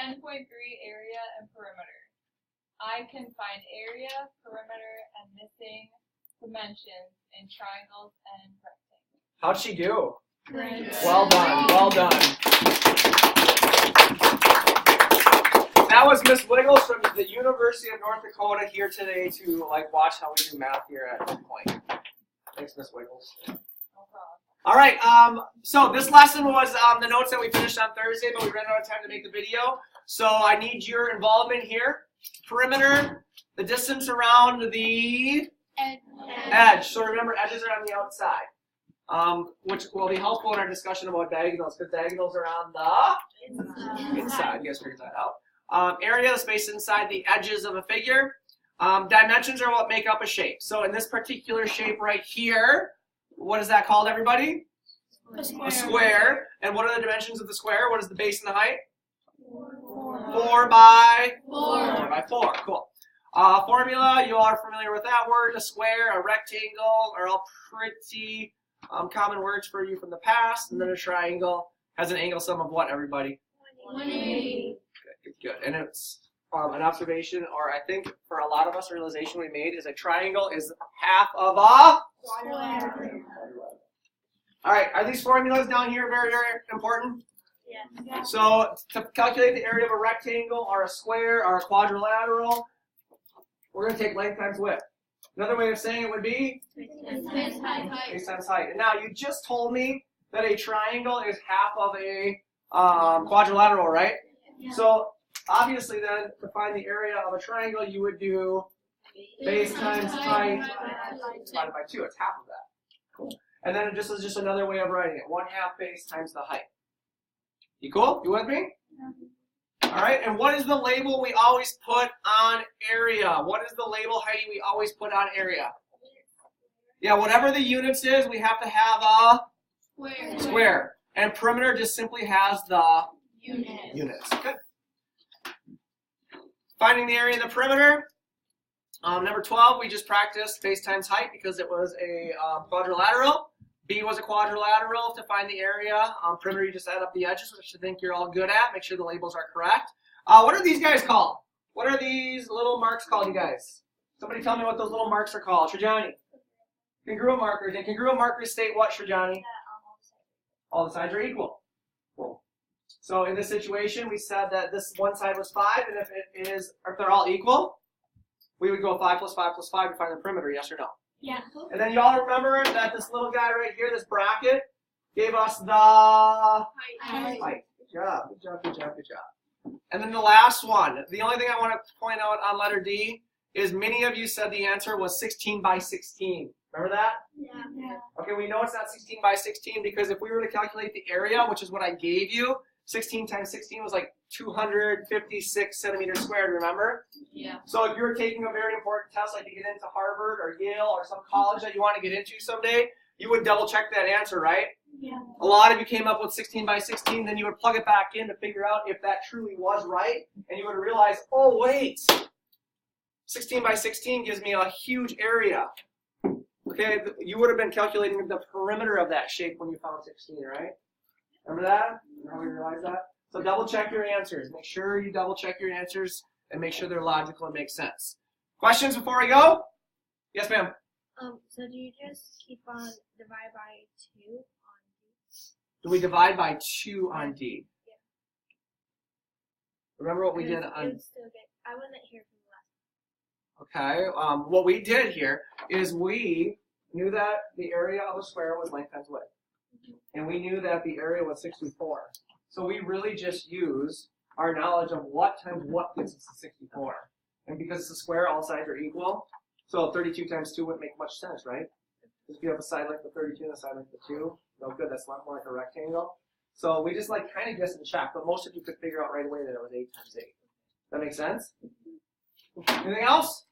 10.3 area and perimeter. I can find area, perimeter, and missing dimensions in triangles and rectangles. How'd she do? Great. Well done, well done. That was Miss Wiggles from the University of North Dakota here today to watch how we do math here at Good Point. Thanks, Miss Wiggles. No problem. All right, so this lesson was the notes that we finished on Thursday, but we ran out of time to make the video. So I need your involvement here. Perimeter, the distance around the edge. So remember, edges are on the outside, which will be helpful in our discussion about diagonals, because diagonals are on the inside. You guys figured that out. Area, the space inside the edges of a figure. Dimensions are what make up a shape. So in this particular shape right here, what is that called, everybody? A square. And what are the dimensions of the square? What is the base and the height? 4 by 4. Cool. Formula, you all are familiar with that word. A square, a rectangle are all pretty common words for you from the past. And then a triangle has an angle sum of what, everybody? 180. Good. And it's an observation, or I think for a lot of us, a realization we made is a triangle is half of a Square. All right, are these formulas down here very, very important? Yes. So to calculate the area of a rectangle or a square or a quadrilateral, we're going to take length times width. Another way of saying it would be base times height. And now you just told me that a triangle is half of a quadrilateral, right? Yeah. So obviously then, to find the area of a triangle, you would do base times height divided by 2. It's half of that. Cool. And then this is just another way of writing it. 1/2 base times the height. You cool? You with me? All right. And what is the label we always put on area? What is the label, Heidi, we always put on area? Yeah, whatever the units is, we have to have a square. And perimeter just simply has the units. Good. Finding the area in the perimeter. Number 12, we just practiced base times height because it was a quadrilateral. B was a quadrilateral to find the area. Perimeter, you just add up the edges, which I think you're all good at. Make sure the labels are correct. What are these guys called? What are these little marks called, you guys? Somebody tell me what those little marks are called. Shrejani. Congruent markers. And congruent markers state what, Shrejani? All the sides are equal. Cool. So in this situation, we said that this one side was 5, and if they're all equal, we would go 5 plus 5 plus 5 to find the perimeter, yes or no? Yeah. And then y'all remember that this little guy right here, this bracket, gave us the height. Good job, good job, good job, good job. And then the last one, the only thing I want to point out on letter D is many of you said the answer was 16 by 16. Remember that? Yeah. Okay, we know it's not 16 by 16 because if we were to calculate the area, which is what I gave you, 16 times 16 was like 256 centimeters squared, remember? Yeah. So if you're taking a very important test, like to get into Harvard or Yale or some college that you want to get into someday, you would double check that answer, right? Yeah. A lot of you came up with 16 by 16, then you would plug it back in to figure out if that truly was right, and you would realize, oh wait, 16 by 16 gives me a huge area. Okay, you would have been calculating the perimeter of that shape when you found 16, right? Remember that? How we realized that? So double check your answers. Make sure you double check your answers and make sure they're logical and make sense. Questions before we go? Yes, ma'am. So do you just keep on divide by 2 on D? Do we divide by 2 on D? Yeah. Remember what we did It on... would still get, I wasn't here from the last Okay, what we did here is we knew that the area of a square was length times width. And we knew that the area was 64. So we really just use our knowledge of what times what gives us a 64. And because it's a square, all sides are equal. So 32 times 2 wouldn't make much sense, right? Because if you have a side length of 32 and a side length of 2, no good, that's not more like a rectangle. So we just kind of guess and check, but most of you could figure out right away that it was 8 times 8. That make sense? Anything else?